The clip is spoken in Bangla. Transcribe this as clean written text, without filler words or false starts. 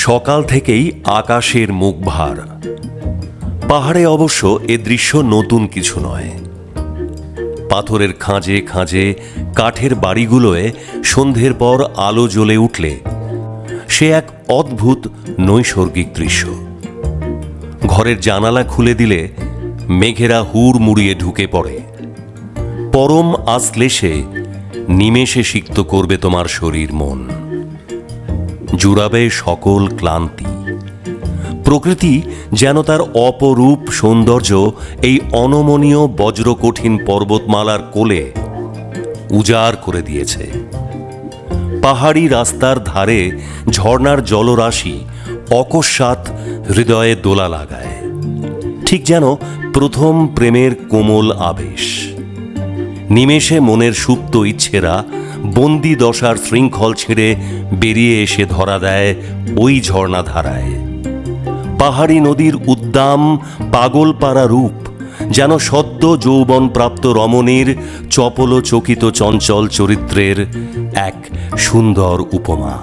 সকাল থেকেই আকাশের মুখ ভার। পাহাড়ে অবশ্য এ দৃশ্য নতুন কিছু নয়। পাথরের খাঁজে খাঁজে কাঠের বাড়িগুলোয় সন্ধ্যের পর আলো জ্বলে উঠলে সে এক অদ্ভুত নৈসর্গিক দৃশ্য। ঘরের জানালা খুলে দিলে মেঘেরা হুড় মুড়িয়ে ঢুকে পড়ে। পরম আশ্লেষে নিমেষে সিক্ত করবে তোমার শরীর মন, জুড়াবে সকল ক্লান্তি। প্রকৃতি যেন তার অপরূপ সৌন্দর্য এই অনমনীয় বজ্রকঠিন পর্বতমালার কোলে উজাড় করে দিয়েছে। পাহাড়ি রাস্তার ধারে ঝর্ণার জলরাশি অকস্মাৎ হৃদয়ে দোলা লাগায়, ঠিক যেন প্রথম প্রেমের কোমল আবেশ। নিমেষে মনের সুপ্ত ইচ্ছেরা বন্দি দশার শৃঙ্খল ছিঁড়ে বেরিয়ে এসে ধরা দেয় ওই ঝর্ণাধারায়। পাহাড়ি নদীর উদ্দাম পাগলপাড়া রূপ যেন সদ্য যৌবন প্রাপ্ত রমণীর চপল চকিত চঞ্চল চরিত্রের এক সুন্দর উপমা।